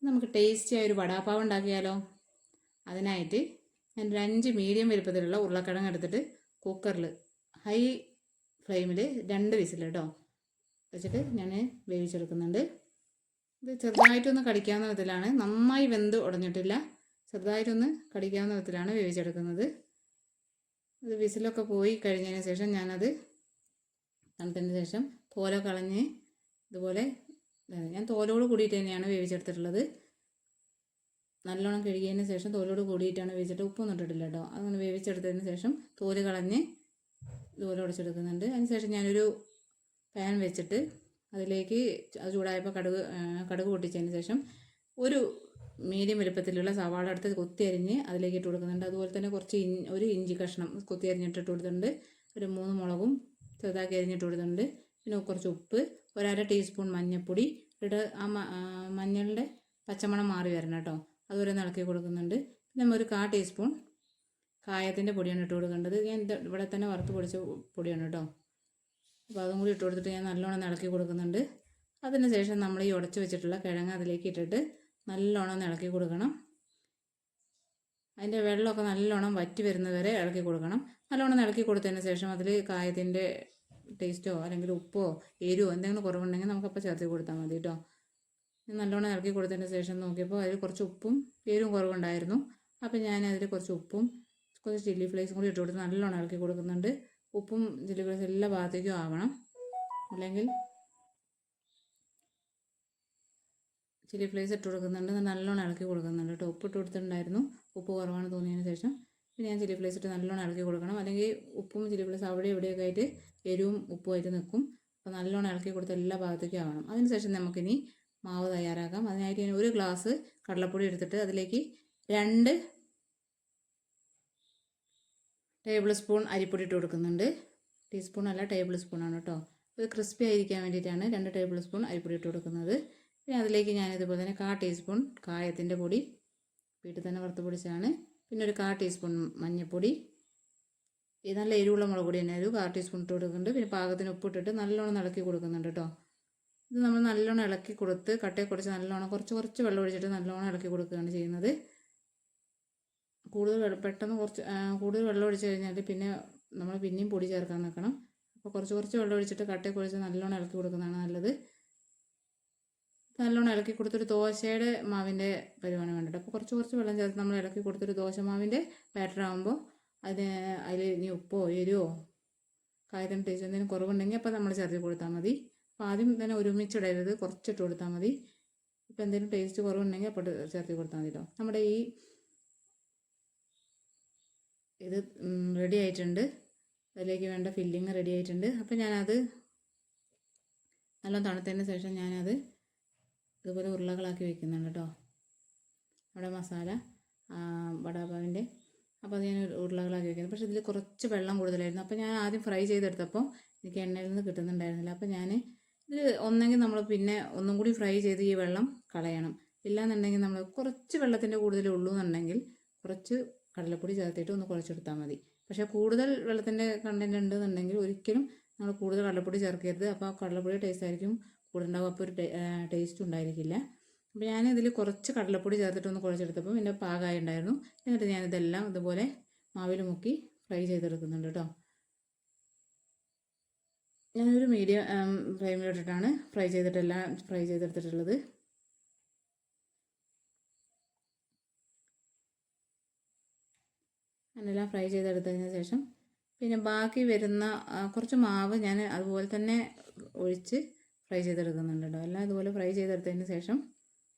നമുക്ക് ടേസ്റ്റിയായ ഒരു വടാപ്പാവ് ഉണ്ടാക്കിയാലോ? അതിനായിട്ട് ഞാൻ ഒരു 5 മീഡിയം വലുപ്പത്തിലുള്ള ഉരുളക്കിഴങ്ങ് എടുത്തിട്ട് കുക്കറിൽ ഹൈ ഫ്ലെയിമിൽ 2 വിസിൽ കേട്ടോ വെച്ചിട്ട് ഞാൻ വേവിച്ചെടുക്കുന്നുണ്ട്. ഇത് ചെറുതായിട്ടൊന്ന് കടിക്കാവുന്ന വിധത്തിലാണ്, നന്നായി വെന്ത് ഉടഞ്ഞിട്ടില്ല, ചെറുതായിട്ടൊന്ന് കടിക്കാവുന്ന വിധത്തിലാണ് വേവിച്ചെടുക്കുന്നത്. ഇത് വിസിലൊക്കെ പോയി കഴിഞ്ഞതിന് ശേഷം ഞാനത് തണുത്തതിന് ശേഷം തോല കളഞ്ഞ് ഇതുപോലെ ഞാൻ തോലോട് കൂടിയിട്ട് തന്നെയാണ് വേവിച്ചെടുത്തിട്ടുള്ളത്. നല്ലോണം കഴുകിയതിന് ശേഷം തോലോട് കൂടിയിട്ടാണ് വേവിച്ചിട്ട്, ഉപ്പൊന്നും ഇട്ടിട്ടില്ല കേട്ടോ. അങ്ങനെ വേവിച്ചെടുത്തതിന് ശേഷം തോല് കളഞ്ഞ് ഇതുപോലെ ഉടച്ചെടുക്കുന്നുണ്ട്. അതിനുശേഷം ഞാനൊരു പാൻ വെച്ചിട്ട് അതിലേക്ക് അത് ചൂടായപ്പോൾ കടുക് പൊട്ടിച്ചതിന് ശേഷം ഒരു മീഡിയം വലുപ്പത്തിലുള്ള സവാള എടുത്ത് കൊത്തി അരിഞ്ഞ് അതിലേക്ക് ഇട്ട് കൊടുക്കുന്നുണ്ട്. അതുപോലെ തന്നെ കുറച്ച് ഒരു ഇഞ്ചി കഷ്ണം കൊത്തി അരിഞ്ഞിട്ട് ഇട്ട് കൊടുത്തിട്ടുണ്ട്. ഒരു 3 മുളകും ചെറുതാക്കി അരിഞ്ഞിട്ട് കൊടുത്തിട്ടുണ്ട്. പിന്നെ കുറച്ച് ഉപ്പ്, 1/2 ടീസ്പൂൺ മഞ്ഞൾപ്പൊടി ഇട്ട് ആ മഞ്ഞളുടെ പച്ചമണം മാറി വരണം കേട്ടോ. അതുവരെ ഇളക്കി കൊടുക്കുന്നുണ്ട്. പിന്നെ നമ്മൾ ഒരു 1/4 ടീസ്പൂൺ കായത്തിൻ്റെ പൊടിയാണ് ഇട്ട് കൊടുക്കേണ്ടത്. ഞാൻ ഇവിടെ തന്നെ വറുത്ത് പൊടിച്ച പൊടിയാണ് കേട്ടോ. അപ്പോൾ അതും കൂടി ഇട്ട് കൊടുത്തിട്ട് ഞാൻ നല്ലോണം ഇളക്കി കൊടുക്കുന്നുണ്ട്. അതിന് ശേഷം നമ്മൾ ഈ ഉടച്ച് വെച്ചിട്ടുള്ള കിഴങ്ങ് അതിലേക്ക് ഇട്ടിട്ട് നല്ലോണം ഇളക്കി കൊടുക്കണം. അതിൻ്റെ വെള്ളമൊക്കെ നല്ലോണം വറ്റി വരുന്നവരെ ഇളക്കി കൊടുക്കണം. നല്ലോണം ഇളക്കി കൊടുത്തതിന് ശേഷം അതിൽ കായത്തിൻ്റെ ടേസ്റ്റോ അല്ലെങ്കിൽ ഉപ്പോ എരിവോ എന്തെങ്കിലും കുറവുണ്ടെങ്കിൽ നമുക്കപ്പോൾ ചേർത്ത് കൊടുത്താൽ മതി കേട്ടോ. നല്ലോണം ഇളക്കി കൊടുത്തതിന് ശേഷം നോക്കിയപ്പോൾ അതിൽ കുറച്ച് ഉപ്പും എരിവും കുറവുണ്ടായിരുന്നു. അപ്പോൾ ഞാൻ അതിൽ കുറച്ച് ഉപ്പും കുറച്ച് ചില്ലി ഫ്ലേക്സും കൂടി ഇട്ട് കൊടുത്ത് നല്ലോണം ഇളക്കി കൊടുക്കുന്നുണ്ട്. ഉപ്പും ചില്ലി ഫ്ലേക്സും എല്ലാ ഭാഗത്തേക്കും ആവണം, അല്ലെങ്കിൽ ചില്ലി ഫ്ലേക്സ് ഇട്ട് കൊടുക്കുന്നുണ്ട്. നല്ലോണം ഇളക്കി കൊടുക്കുന്നുണ്ട് കേട്ടോ. ഉപ്പ് ഇട്ട് കൊടുത്തിട്ടുണ്ടായിരുന്നു, ഉപ്പ് കുറവാണ് തോന്നിയതിന് ശേഷം പിന്നെ ഞാൻ ചില്ലി ഫ്ലേക്സ് ഇട്ട് നല്ലോണം ഇളക്കി കൊടുക്കണം. അല്ലെങ്കിൽ ഉപ്പും ചില്ലി ഫ്ലേക്സ് അവിടെ ഇവിടെയൊക്കെ ആയിട്ട് എരിവും ഉപ്പുമായിട്ട് നിൽക്കും. അപ്പോൾ നല്ലോണം ഇളക്കി കൊടുത്ത് എല്ലാ ഭാഗത്തേക്കും ആവണം. അതിനുശേഷം നമുക്കിനി മാവ് തയ്യാറാക്കാം. അതിനായിട്ട് ഞാൻ 1 ഗ്ലാസ് കടലപ്പൊടി എടുത്തിട്ട് അതിലേക്ക് 2 ടേബിൾ സ്പൂൺ അരിപ്പൊടി ഇട്ട് കൊടുക്കുന്നുണ്ട്. ടീസ്പൂൺ അല്ല, ടേബിൾ സ്പൂണാണ് കേട്ടോ. ഇത് ക്രിസ്പി ആയിരിക്കാൻ വേണ്ടിയിട്ടാണ് 2 ടേബിൾ സ്പൂൺ അരിപ്പൊടി ഇട്ട് കൊടുക്കുന്നത്. പിന്നെ അതിലേക്ക് ഞാൻ ഇതുപോലെ തന്നെ 1/4 ടീസ്പൂൺ കായത്തിൻ്റെ പൊടി വീട്ടിൽ തന്നെ വറുത്ത് പൊടിച്ചാണ്. പിന്നെ ഒരു 1/4 ടീസ്പൂൺ മഞ്ഞൾപ്പൊടി, ഇത് നല്ല എരിവുള്ള മുളക് പൊടി തന്നെ ഒരു 1/4 ടീസ്പൂൺ ഇട്ട് കൊടുക്കുന്നുണ്ട്. പിന്നെ പാകത്തിന് ഉപ്പിട്ടിട്ട് നല്ലോണം ഇളക്കി കൊടുക്കുന്നുണ്ട് കേട്ടോ. ഇത് നമ്മൾ നല്ലോണം ഇളക്കി കൊടുത്ത് കട്ടയെ കുറച്ച് നല്ലോണം കുറച്ച് വെള്ളം ഒഴിച്ചിട്ട് നല്ലോണം ഇളക്കി കൊടുക്കുകയാണ് ചെയ്യുന്നത്. പെട്ടെന്ന് കൂടുതൽ വെള്ളം ഒഴിച്ച് കഴിഞ്ഞാൽ പിന്നെ നമ്മൾ പിന്നെയും പൊടി ചേർക്കാൻ നിൽക്കണം. അപ്പോൾ കുറച്ച് വെള്ളം ഒഴിച്ചിട്ട് കട്ടയെ കുഴച്ച് നല്ലോണം ഇളക്കി കൊടുക്കുന്നതാണ് നല്ലത്. നല്ലോണം ഇളക്കി കൊടുത്തൊരു ദോശയുടെ മാവിൻ്റെ പരിവാണ് വേണ്ടിയിട്ട്. അപ്പോൾ കുറച്ച് വെള്ളം ചേർത്ത് നമ്മൾ ഇളക്കി കൊടുത്തൊരു ദോശമാവിൻ്റെ ബാറ്റർ ആകുമ്പോൾ അതിൽ ഇനി ഉപ്പോ എരിവോ കായത്തിന് ടേസ്റ്റ് എന്തെങ്കിലും കുറവുണ്ടെങ്കിൽ അപ്പോൾ നമ്മൾ ചേർത്ത് കൊടുത്താൽ മതി. അപ്പോൾ ആദ്യം തന്നെ ഒരുമിച്ചിടരുത്, കുറച്ചിട്ട് കൊടുത്താൽ മതി. ഇപ്പോൾ എന്തെങ്കിലും ടേസ്റ്റ് കുറവുണ്ടെങ്കിൽ അപ്പോൾ ചേർത്ത് കൊടുത്താൽ മതി കേട്ടോ. നമ്മുടെ ഇത് റെഡി ആയിട്ടുണ്ട്. അതിലേക്ക് വേണ്ട ഫില്ലിങ് റെഡി ആയിട്ടുണ്ട്. അപ്പോൾ ഞാനത് നല്ല തണുത്തതിന് ശേഷം ഞാനത് ഇതുപോലെ ഉരുളകളാക്കി വെക്കുന്നുണ്ട് കേട്ടോ. നമ്മുടെ മസാല വടാപാവിൻ്റെ, അപ്പോൾ അത് ഞാൻ ഉരുളകളാക്കി വെക്കുന്നത്. പക്ഷേ ഇതിൽ കുറച്ച് വെള്ളം കൂടുതലായിരുന്നു. അപ്പോൾ ഞാൻ ആദ്യം ഫ്രൈ ചെയ്തെടുത്തപ്പോൾ എനിക്ക് എണ്ണയിൽ നിന്ന് കിട്ടുന്നുണ്ടായിരുന്നില്ല. അപ്പോൾ ഞാൻ ഇത് ഒന്നെങ്കിൽ നമ്മൾ പിന്നെ ഒന്നും കൂടി ഫ്രൈ ചെയ്ത് ഈ വെള്ളം കളയണം. ഇല്ലാന്നുണ്ടെങ്കിൽ നമ്മൾ കുറച്ച് വെള്ളത്തിൻ്റെ കൂടുതലേ ഉള്ളൂ എന്നുണ്ടെങ്കിൽ കുറച്ച് കടലപ്പൊടി ചേർത്തിട്ട് ഒന്ന് കുഴച്ചെടുത്താൽ മതി. പക്ഷേ കൂടുതൽ വെള്ളത്തിൻ്റെ കണ്ടൻറ്റ് ഉണ്ടെന്നുണ്ടെങ്കിൽ ഒരിക്കലും നമ്മൾ കൂടുതൽ കടലപ്പൊടി ചേർക്കരുത്. അപ്പോൾ ആ കടലപ്പൊടി ടേസ്റ്റ് ആയിരിക്കും കൂടുതലുണ്ടാവും, അപ്പോൾ ഒരു ടേസ്റ്റ് ഉണ്ടായിരിക്കില്ല. അപ്പോൾ ഞാനിതിൽ കുറച്ച് കടലപ്പൊടി ചേർത്തിട്ടൊന്ന് കുഴച്ചെടുത്തപ്പോൾ പിന്നെ പാകമായി ഉണ്ടായിരുന്നു. എന്നിട്ട് ഞാനിതെല്ലാം ഇതുപോലെ മാവിൽ മുക്കി ഫ്രൈ ചെയ്തെടുക്കുന്നുണ്ട് കേട്ടോ. ഞാനൊരു മീഡിയം ഫ്ലെയിമിലിട്ടിട്ടാണ് ഫ്രൈ ചെയ്തെടുത്തിട്ടുള്ളത്. അങ്ങനെല്ലാം ഫ്രൈ ചെയ്തെടുത്തതിന് ശേഷം പിന്നെ ബാക്കി വരുന്ന കുറച്ച് മാവ് ഞാൻ അതുപോലെ തന്നെ ഒഴിച്ച് ഫ്രൈ ചെയ്തെടുക്കുന്നുണ്ട് കേട്ടോ. എല്ലാം ഇതുപോലെ ഫ്രൈ ചെയ്തെടുത്തതിന് ശേഷം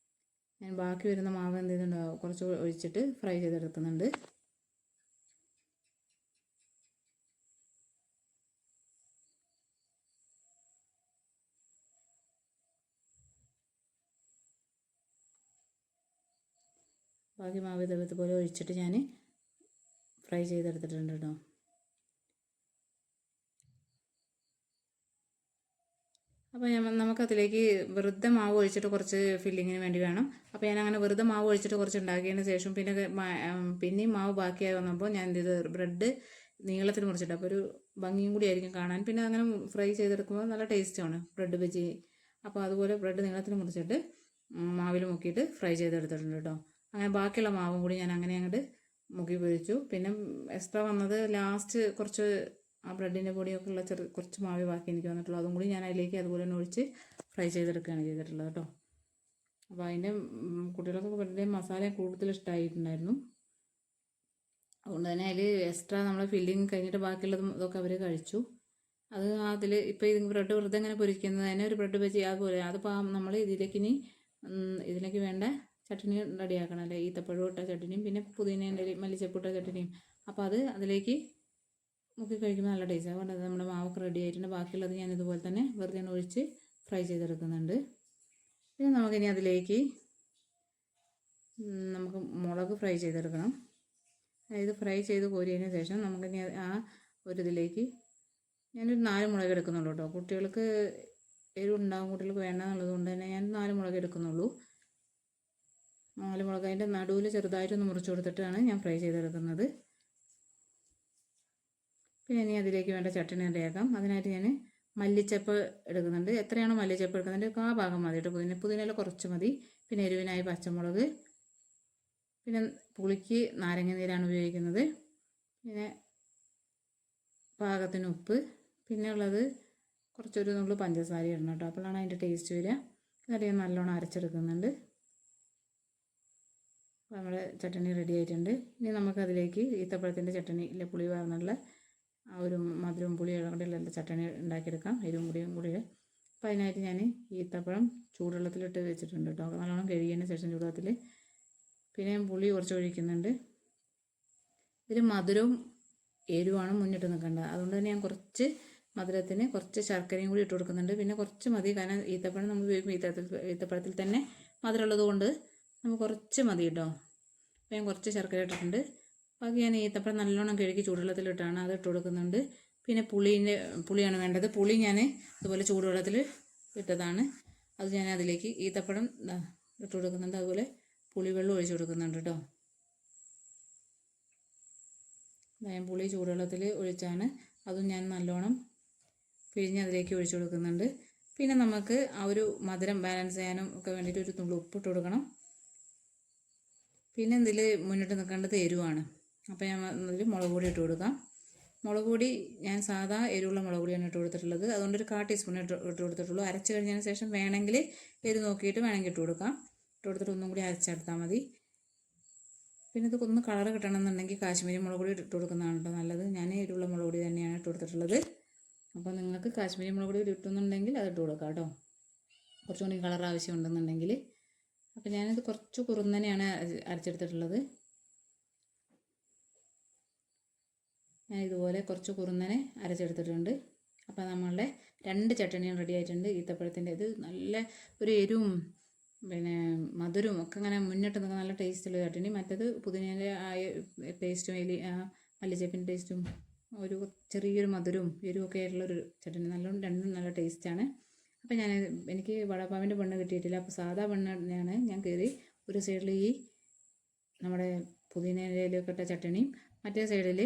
ഞാൻ ബാക്കി വരുന്ന മാവ് എന്ത് ചെയ്തിട്ടുണ്ടാവും കുറച്ച് ഒഴിച്ചിട്ട് ഫ്രൈ ചെയ്തെടുക്കുന്നുണ്ട്. ബാക്കി മാവ് ഇതുപോലെ ഒഴിച്ചിട്ട് ഞാൻ ഫ്രൈ ചെയ്തെടുത്തിട്ടുണ്ട് കേട്ടോ. അപ്പോൾ നമുക്കതിലേക്ക് വെറുതെ മാവ് ഒഴിച്ചിട്ട് കുറച്ച് ഫില്ലിങ്ങിന് വേണ്ടി വേണം. അപ്പോൾ ഞാൻ അങ്ങനെ വെറുതെ മാവ് ഒഴിച്ചിട്ട് കുറച്ച് ഉണ്ടാക്കിയതിന് ശേഷം പിന്നെയും മാവ് ബാക്കിയായി വന്നപ്പോൾ ഞാൻ എന്ത് ചെയ്ത് ബ്രെഡ് നീളത്തിൽ മുറിച്ചിട്ട്, അപ്പോൾ ഒരു ഭംഗിയും കൂടി ആയിരിക്കും കാണാൻ. പിന്നെ അങ്ങനെ ഫ്രൈ ചെയ്തെടുക്കുമ്പോൾ നല്ല ടേസ്റ്റാണ് ബ്രെഡ് ബജി. അപ്പോൾ അതുപോലെ ബ്രെഡ് നീളത്തിൽ മുറിച്ചിട്ട് മാവിൽ മുക്കിയിട്ട് ഫ്രൈ ചെയ്തെടുത്തിട്ടുണ്ട് കേട്ടോ. അങ്ങനെ ബാക്കിയുള്ള മാവും കൂടി ഞാൻ അങ്ങനെ അങ്ങോട്ട് മുക്കി പൊരിച്ചു. പിന്നെ എക്സ്ട്രാ വന്നത് ലാസ്റ്റ് കുറച്ച് ആ ബ്രെഡിൻ്റെ പൊടിയൊക്കെ ഉള്ള കുറച്ച് മാവ് ബാക്കി എനിക്ക് വന്നിട്ടുള്ളൂ. അതും കൂടി ഞാൻ അതിലേക്ക് അതുപോലെ തന്നെ ഒഴിച്ച് ഫ്രൈ ചെയ്തെടുക്കുകയാണ് ചെയ്തിട്ടുള്ളത് കേട്ടോ. അപ്പോൾ അതിൻ്റെ കുട്ടികൾക്ക് ബ്രെഡിൻ്റെ മസാല കൂടുതൽ ഇഷ്ടമായിട്ടുണ്ടായിരുന്നു. അതുകൊണ്ട് തന്നെ അതിൽ എക്സ്ട്രാ നമ്മൾ ഫില്ലിങ് കഴിഞ്ഞിട്ട് ബാക്കിയുള്ളതും ഇതൊക്കെ അവർ കഴിച്ചു. അത് അതിൽ ഇപ്പോൾ ഇത് ബ്രെഡ് വെറുതെ ഇങ്ങനെ പൊരിക്കുന്നത് തന്നെ ഒരു ബ്രെഡ് വെച്ച് അതുപോലെ അതിപ്പോൾ നമ്മൾ ഇതിലേക്ക് വേണ്ട ചട്നി റെഡിയാക്കണം അല്ലേ. ഈത്തപ്പഴം ഇട്ട ചട്നിയും പിന്നെ പുതിനേൻ്റെ മല്ലിച്ചപ്പ് ഇട്ട ചട്നിയും. അപ്പോൾ അത് അതിലേക്ക് മുക്കി കഴിക്കുമ്പോൾ നല്ല ടേസ്റ്റ്. അതുകൊണ്ട് അത് നമ്മുടെ മാവൊക്കെ റെഡി ആയിട്ടുണ്ട്. ബാക്കിയുള്ളത് ഞാൻ ഇതുപോലെ തന്നെ വെറുതെ ഒഴിച്ച് ഫ്രൈ ചെയ്തെടുക്കുന്നുണ്ട്. പിന്നെ നമുക്കിനി അതിലേക്ക് നമുക്ക് മുളക് ഫ്രൈ ചെയ്തെടുക്കണം. അതായത് ഫ്രൈ ചെയ്ത് കോരിയതിന് ശേഷം നമുക്കിനി ആ ഒരു ഇതിലേക്ക് ഞാനൊരു 4 മുളക് എടുക്കുന്നുള്ളൂ കേട്ടോ. കുട്ടികൾക്ക് എരിവുണ്ടാകും, കുട്ടികൾക്ക് വേണ്ട എന്നുള്ളത് കൊണ്ട് തന്നെ ഞാൻ 4 മുളക് എടുക്കുന്നുള്ളൂ. 4 മുളക് അതിൻ്റെ നടുവിൽ ചെറുതായിട്ടൊന്ന് മുറിച്ച് കൊടുത്തിട്ടാണ് ഞാൻ ഫ്രൈ ചെയ്തെടുക്കുന്നത്. പിന്നെ ഇനി അതിലേക്ക് വേണ്ട ചട്നി റെഡിയാക്കാം. അതിനായിട്ട് ഞാൻ മല്ലിച്ചപ്പ് എടുക്കുന്നുണ്ട്. എത്രയാണോ മല്ലിച്ചപ്പ് എടുക്കുന്നുണ്ട് ആ ഭാഗം മതി കേട്ടോ. പുതിനയില കുറച്ച് മതി. പിന്നെ എരിവിനായി പച്ചമുളക്, പിന്നെ പുളിക്ക് നാരങ്ങ നീരാണ് ഉപയോഗിക്കുന്നത്. പിന്നെ പാകത്തിന് ഉപ്പ്, പിന്നെ ഉള്ളത് കുറച്ചൊരു നുള്ളു പഞ്ചസാര ഇടണം കേട്ടോ. അപ്പോഴാണ് അതിൻ്റെ ടേസ്റ്റ് വരിക. എന്നിട്ട് ഞാൻ നല്ലോണം അരച്ചെടുക്കുന്നുണ്ട്. അപ്പോൾ നമ്മുടെ ചട്ടണി റെഡി ആയിട്ടുണ്ട്. ഇനി നമുക്കതിലേക്ക് ഈത്തപ്പഴത്തിൻ്റെ ചട്ടണി ഇല്ല പുളി വാർന്നുള്ള ആ ഒരു മധുരവും പുളിയും കൂടെയുള്ള ചട്ടണി ഉണ്ടാക്കിയെടുക്കാം, എരിവും പുളിയും കൂടി. അപ്പോൾ അതിനായിട്ട് ഞാൻ ഈത്തപ്പഴം ചൂടുവെള്ളത്തിലിട്ട് വെച്ചിട്ടുണ്ട് കേട്ടോ. നല്ലോണം കഴുകിയതിന് ശേഷം ചൂടുവെള്ളത്തിൽ പിന്നെ ഞാൻ പുളി കുറച്ച് ഒഴിക്കുന്നുണ്ട്. ഇതിൽ മധുരവും എരിവാണ് മുന്നിട്ട് നിൽക്കേണ്ടത്. അതുകൊണ്ട് തന്നെ ഞാൻ കുറച്ച് മധുരത്തിന് കുറച്ച് ശർക്കരയും കൂടി ഇട്ട് കൊടുക്കുന്നുണ്ട്. പിന്നെ കുറച്ച് മതി, കാരണം ഈത്തപ്പഴം നമ്മൾ ഉപയോഗിക്കും ഈത്തപ്പഴത്തിൽ തന്നെ മധുരമുള്ളത് കൊണ്ട് നമുക്ക് കുറച്ച് മതി കേട്ടോ. അപ്പോൾ ഞാൻ കുറച്ച് ശർക്കര ഇട്ടിട്ടുണ്ട്. ബാക്കി ഞാൻ ഈത്തപ്പഴം നല്ലോണം കഴുകി ചൂടുവെള്ളത്തിലിട്ടാണ് അത് ഇട്ട് കൊടുക്കുന്നുണ്ട്. പിന്നെ പുളിയാണ് വേണ്ടത്. പുളി ഞാൻ ഇതുപോലെ ചൂടുവെള്ളത്തിൽ ഇട്ടതാണ്. അത് ഞാൻ അതിലേക്ക് ഈത്തപ്പഴം ഇട്ട് കൊടുക്കുന്നുണ്ട്. അതുപോലെ പുളിവെള്ളം ഒഴിച്ച് കൊടുക്കുന്നുണ്ട് കേട്ടോ. ഞാൻ പുളി ചൂടുവെള്ളത്തിൽ ഒഴിച്ചാണ് അതും ഞാൻ നല്ലോണം പിഴിഞ്ഞ് അതിലേക്ക് ഒഴിച്ചു കൊടുക്കുന്നുണ്ട്. പിന്നെ നമുക്ക് ആ ഒരു മധുരം ബാലൻസ് ചെയ്യാനും ഒക്കെ വേണ്ടിയിട്ട് ഒരു തുള്ളി ഉപ്പിട്ട് കൊടുക്കണം. പിന്നെ ഇതിൽ മുന്നിട്ട് നിൽക്കേണ്ടത് എരിവാണ്. അപ്പോൾ ഞാൻ ഇതിൽ മുളക് പൊടി ഇട്ട് കൊടുക്കാം. മുളക് പൊടി ഞാൻ സാധാ എരിവുള്ള മുളക് പൊടിയാണ് ഇട്ട് കൊടുത്തിട്ടുള്ളത്. അതുകൊണ്ടൊരു 1/4 ടീസ്പൂൺ ഇട്ട് കൊടുത്തിട്ടുള്ളൂ. അരച്ച് കഴിഞ്ഞതിന് ശേഷം വേണമെങ്കിൽ എരിവ് നോക്കിയിട്ട് വേണമെങ്കിൽ ഇട്ട് കൊടുക്കാം. ഇട്ട് കൊടുത്തിട്ട് ഒന്നും കൂടി അരച്ചെടുത്താൽ മതി. പിന്നെ ഇത് ഒന്ന് കളർ കിട്ടണമെന്നുണ്ടെങ്കിൽ കാശ്മീരി മുളക് പൊടി ഇട്ട് കൊടുക്കുന്നതാണ് കേട്ടോ നല്ലത്. ഞാൻ എരിവുള്ള മുളക് പൊടി തന്നെയാണ് ഇട്ട് കൊടുത്തിട്ടുള്ളത്. അപ്പോൾ നിങ്ങൾക്ക് കാശ്മീരി മുളക് പൊടി ഇട്ടുന്നുണ്ടെങ്കിൽ അത് ഇട്ട് കൊടുക്കാം കേട്ടോ, കുറച്ചുകൂടി കളർ ആവശ്യമുണ്ടെന്നുണ്ടെങ്കിൽ. അപ്പോൾ ഞാനിത് കുറച്ച് കുറുന്നനെയാണ് അരച്ചെടുത്തിട്ടുള്ളത്. ഞാൻ ഇതുപോലെ കുറച്ച് കുറുന്നനെ അരച്ചെടുത്തിട്ടുണ്ട്. അപ്പോൾ നമ്മളുടെ 2 ചട്ടണിയും റെഡി ആയിട്ടുണ്ട്. ഈത്തപ്പഴത്തിൻ്റെ ഇത് നല്ല ഒരു എരിവും പിന്നെ മധുരവും ഒക്കെ ഇങ്ങനെ മുന്നിട്ട് നിൽക്കുന്ന നല്ല ടേസ്റ്റുള്ള ചട്ടണി. മറ്റേത് പുതിനേൻ്റെ ടേസ്റ്റും മല്ലിച്ചപ്പിൻ്റെ ടേസ്റ്റും ഒരു ചെറിയൊരു മധുരവും എരിവും ഒക്കെ ആയിട്ടുള്ളൊരു ചട്ടണി. രണ്ടും നല്ല ടേസ്റ്റാണ്. അപ്പോൾ എനിക്ക് വടപ്പാവിൻ്റെ ബണ്ണ് കിട്ടിയിട്ടില്ല. അപ്പോൾ സാധാ ബണ്ണാണ് ഞാൻ കയറി ഒരു സൈഡിൽ ഈ നമ്മുടെ പുതിനയിലൊക്കെ ഇട്ട ചട്ടണിയും മറ്റേ സൈഡിൽ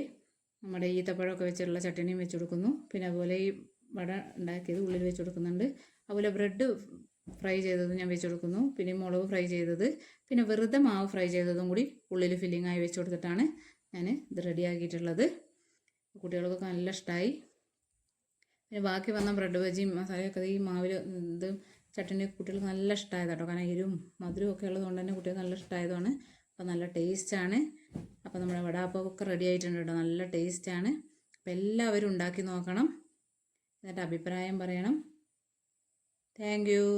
നമ്മുടെ ഈത്തപ്പഴമൊക്കെ വെച്ചുള്ള ചട്ടണിയും വെച്ച് കൊടുക്കുന്നു. പിന്നെ അതുപോലെ ഈ വട ഉണ്ടാക്കിയത് ഉള്ളിൽ വെച്ച് കൊടുക്കുന്നുണ്ട്. അതുപോലെ ബ്രെഡ് ഫ്രൈ ചെയ്തത് ഞാൻ വെച്ച് കൊടുക്കുന്നു. പിന്നെ മുളക് ഫ്രൈ ചെയ്തത്, പിന്നെ വെറുതെ മാവ് ഫ്രൈ ചെയ്തതും കൂടി ഉള്ളിൽ ഫില്ലിങ്ങായി വെച്ച് കൊടുത്തിട്ടാണ് ഞാൻ ഇത് റെഡിയാക്കിയിട്ടുള്ളത്. കുട്ടികൾക്കൊക്കെ നല്ല ഇഷ്ടമായി. പിന്നെ ബാക്കി വന്ന ബ്രെഡ് ബജിയും മസാലയൊക്കെ ഈ മാവിൽ ഇത് ചട്ടണി കുട്ടികൾക്ക് നല്ല ഇഷ്ടമായത് കേട്ടോ. കാരണം എരിവും മധുരവും ഒക്കെ ഉള്ളതുകൊണ്ട് തന്നെ കുട്ടികൾക്ക് നല്ല ഇഷ്ടമായതാണ്. അപ്പോൾ നല്ല ടേസ്റ്റാണ്. അപ്പോൾ നമ്മുടെ വടാപ്പമൊക്കെ റെഡി ആയിട്ടുണ്ട് കേട്ടോ, നല്ല ടേസ്റ്റാണ്. അപ്പോൾ എല്ലാവരും ഉണ്ടാക്കി നോക്കണം, എന്നിട്ട് അഭിപ്രായം പറയണം. Thank you.